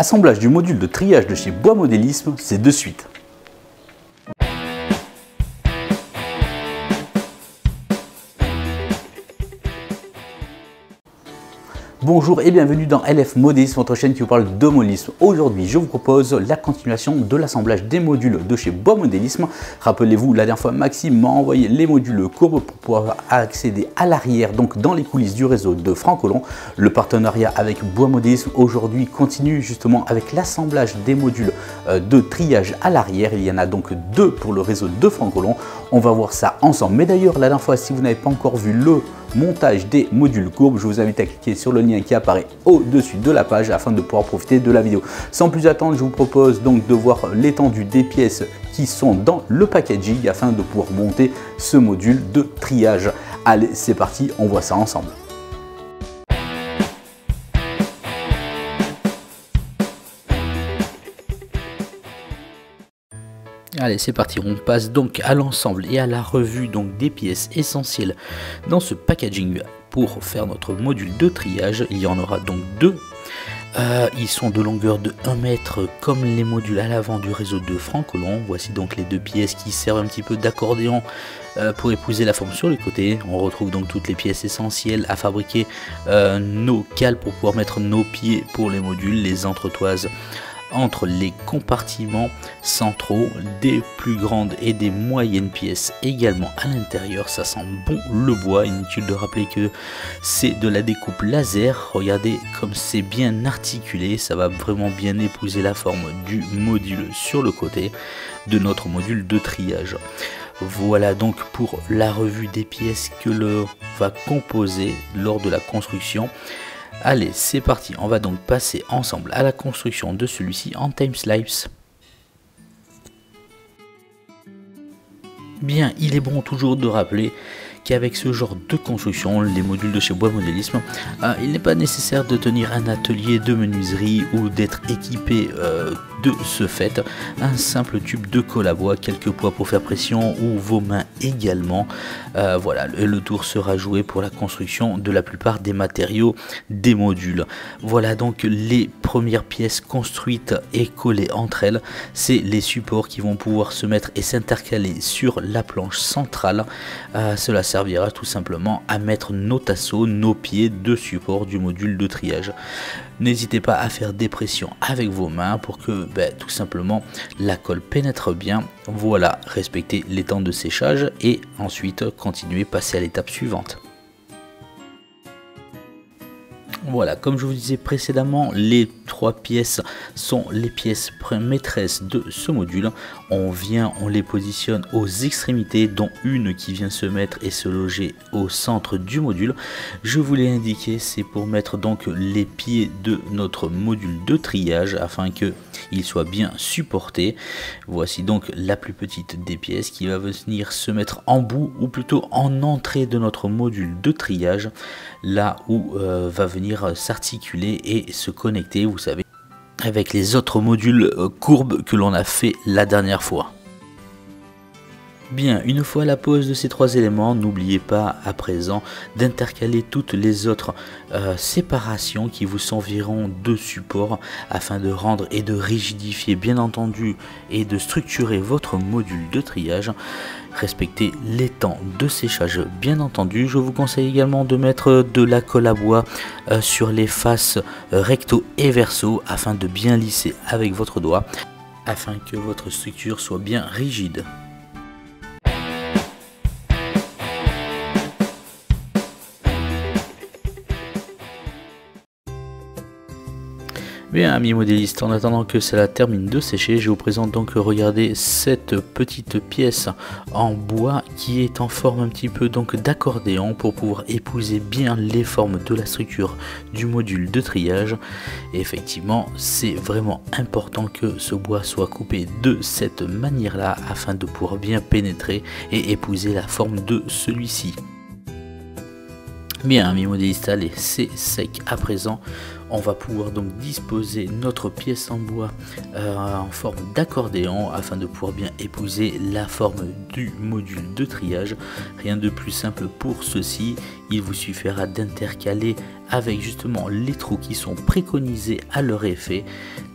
Assemblage du module de triage de chez Bois Modélisme, c'est de suite. Bonjour et bienvenue dans LF Modélisme, votre chaîne qui vous parle de modélisme. Aujourd'hui, je vous propose la continuation de l'assemblage des modules de chez Bois Modélisme. Rappelez-vous, la dernière fois, Maxime m'a envoyé les modules courbes pour pouvoir accéder à l'arrière, donc dans les coulisses du réseau de Francolon. Le partenariat avec Bois Modélisme aujourd'hui continue justement avec l'assemblage des modules de triage à l'arrière. Il y en a donc deux pour le réseau de Francolon. On va voir ça ensemble. Mais d'ailleurs, la dernière fois, si vous n'avez pas encore vu le montage des modules courbes, je vous invite à cliquer sur le lien qui apparaît au-dessus de la page afin de pouvoir profiter de la vidéo. Sans plus attendre, je vous propose donc de voir l'étendue des pièces qui sont dans le packaging afin de pouvoir monter ce module de triage. Allez, c'est parti, on voit ça ensemble. Allez, c'est parti, on passe donc à l'ensemble et à la revue donc des pièces essentielles dans ce packaging pour faire notre module de triage. Il y en aura donc deux. Ils sont de longueur de 1 mètre comme les modules à l'avant du réseau de Francolon. Voici donc les deux pièces qui servent un petit peu d'accordéon pour épouser la forme sur les côtés. On retrouve donc toutes les pièces essentielles à fabriquer, nos cales pour pouvoir mettre nos pieds pour les modules, les entretoises entre les compartiments centraux, des plus grandes et des moyennes pièces également à l'intérieur. Ça sent bon le bois. Inutile de rappeler que c'est de la découpe laser. Regardez comme c'est bien articulé, ça va vraiment bien épouser la forme du module sur le côté de notre module de triage. Voilà donc pour la revue des pièces que l'on va composer lors de la construction. Allez, c'est parti, on va donc passer ensemble à la construction de celui-ci en time-slice. Bien, il est bon toujours de rappeler qu'avec ce genre de construction, les modules de chez Bois Modélisme, il n'est pas nécessaire de tenir un atelier de menuiserie ou d'être équipé de ce fait. Un simple tube de colle à bois, quelques poids pour faire pression ou vos mains également. Voilà, le tour sera joué pour la construction de la plupart des matériaux des modules. Voilà donc les premières pièces construites et collées entre elles. C'est les supports qui vont pouvoir se mettre et s'intercaler sur la planche centrale. Cela servira tout simplement à mettre nos tasseaux, nos pieds de support du module de triage. N'hésitez pas à faire des pressions avec vos mains pour que tout simplement la colle pénètre bien. Voilà, respectez les temps de séchage et ensuite continuez, passer à l'étape suivante. Voilà, comme je vous disais précédemment, les trois pièces sont les pièces maîtresses de ce module. On les positionne aux extrémités, dont une qui vient se mettre et se loger au centre du module. Je vous l'ai indiqué, c'est pour mettre donc les pieds de notre module de triage afin qu'il soit bien supporté. Voici donc la plus petite des pièces qui va venir se mettre en bout ou plutôt en entrée de notre module de triage, là où va venir s'articuler et se connecter, vous savez, avec les autres modules courbes que l'on a fait la dernière fois. Bien, une fois la pose de ces trois éléments, n'oubliez pas à présent d'intercaler toutes les autres séparations qui vous serviront de support afin de rendre et de rigidifier bien entendu et de structurer votre module de triage. Respectez les temps de séchage bien entendu. Je vous conseille également de mettre de la colle à bois sur les faces recto et verso afin de bien lisser avec votre doigt afin que votre structure soit bien rigide. Bien amis modélistes, en attendant que cela termine de sécher, je vous présente donc, regardez, cette petite pièce en bois qui est en forme un petit peu donc d'accordéon pour pouvoir épouser bien les formes de la structure du module de triage. Et effectivement, c'est vraiment important que ce bois soit coupé de cette manière là afin de pouvoir bien pénétrer et épouser la forme de celui-ci. Bien amis modélistes, allez, c'est sec à présent. On va pouvoir donc disposer notre pièce en bois en forme d'accordéon afin de pouvoir bien épouser la forme du module de triage. Rien de plus simple pour ceci, il vous suffira d'intercaler avec justement les trous qui sont préconisés à leur effet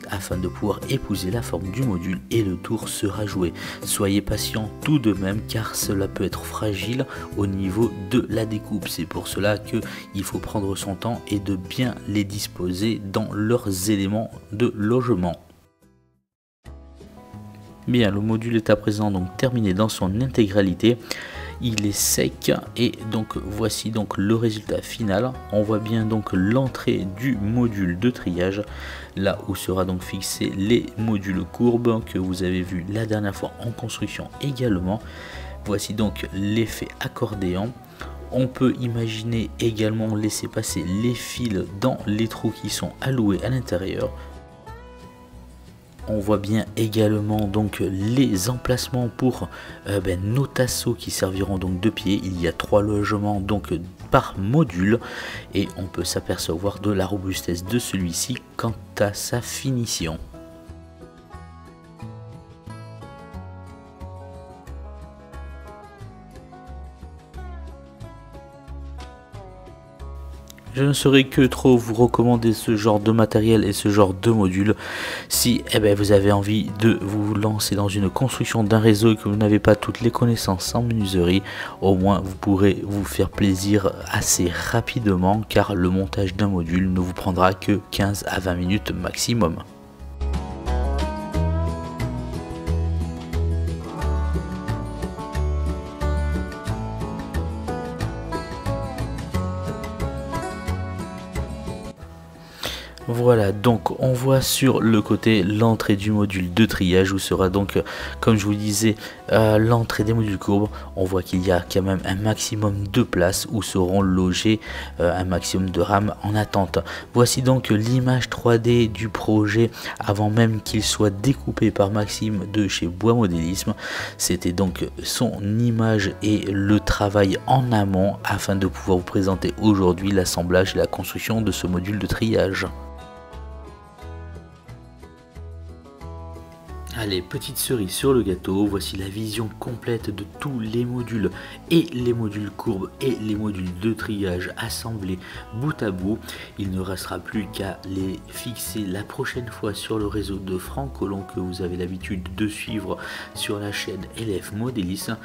afin de pouvoir épouser la forme du module et le tour sera joué. Soyez patient tout de même car cela peut être fragile au niveau de la découpe. C'est pour cela qu'il faut prendre son temps et de bien les disposer dans leurs éléments de logement. Bien, le module est à présent donc terminé dans son intégralité. Il est sec et donc voici donc le résultat final. On voit bien donc l'entrée du module de triage, là où sera donc fixé les modules courbes que vous avez vu la dernière fois en construction également. Voici donc l'effet accordéon. On peut imaginer également laisser passer les fils dans les trous qui sont alloués à l'intérieur. On voit bien également donc les emplacements pour nos tasseaux qui serviront donc de pied. Il y a 3 logements donc par module et on peut s'apercevoir de la robustesse de celui-ci quant à sa finition. Je ne saurais que trop vous recommander ce genre de matériel et ce genre de module si vous avez envie de vous lancer dans une construction d'un réseau et que vous n'avez pas toutes les connaissances en menuiserie. Au moins vous pourrez vous faire plaisir assez rapidement car le montage d'un module ne vous prendra que 15 à 20 minutes maximum. Voilà, donc on voit sur le côté l'entrée du module de triage où sera donc, comme je vous disais, l'entrée des modules courbes. On voit qu'il y a quand même un maximum de places où seront logés un maximum de rames en attente. Voici donc l'image 3D du projet avant même qu'il soit découpé par Maxime de chez Bois Modélisme. C'était donc son image et le travail en amont afin de pouvoir vous présenter aujourd'hui l'assemblage et la construction de ce module de triage. Allez, petite cerise sur le gâteau, voici la vision complète de tous les modules et les modules courbes et les modules de triage assemblés bout à bout. Il ne restera plus qu'à les fixer la prochaine fois sur le réseau de Franck Collomb que vous avez l'habitude de suivre sur la chaîne LF Modélisme.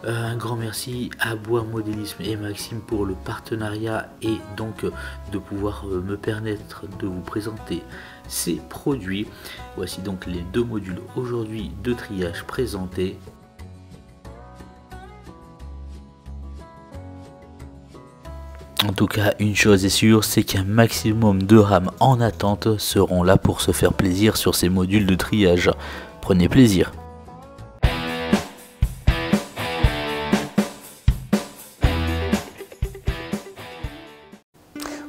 Un grand merci à Bois Modélisme et Maxime pour le partenariat et donc de pouvoir me permettre de vous présenter ces produits. Voici donc les 2 modules aujourd'hui de triage présentés. En tout cas, une chose est sûre, c'est qu'un maximum de rames en attente seront là pour se faire plaisir sur ces modules de triage. Prenez plaisir.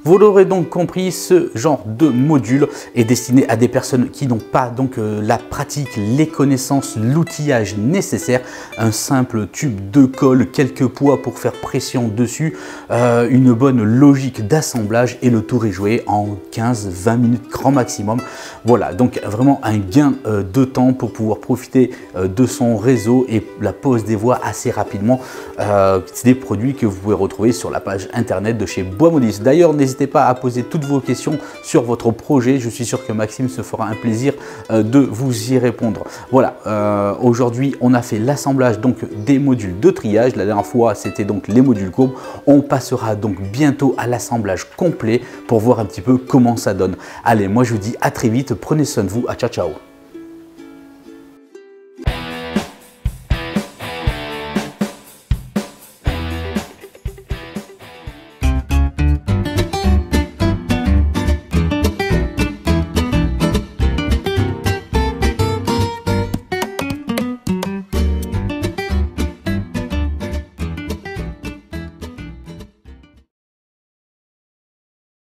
Vous l'aurez donc compris, ce genre de module est destiné à des personnes qui n'ont pas donc la pratique, les connaissances, l'outillage nécessaire. Un simple tube de colle, quelques poids pour faire pression dessus, une bonne logique d'assemblage et le tour est joué en 15-20 minutes grand maximum. Voilà, donc vraiment un gain de temps pour pouvoir profiter de son réseau et la pose des voies assez rapidement. C'est des produits que vous pouvez retrouver sur la page internet de chez Bois Modélisme. D'ailleurs, n'hésitez pas à poser toutes vos questions sur votre projet. Je suis sûr que Maxime se fera un plaisir de vous y répondre. Voilà, aujourd'hui on a fait l'assemblage donc des modules de triage. La dernière fois c'était donc les modules courbes. On passera donc bientôt à l'assemblage complet pour voir un petit peu comment ça donne. Allez, moi je vous dis à très vite, prenez soin de vous, à ciao ciao.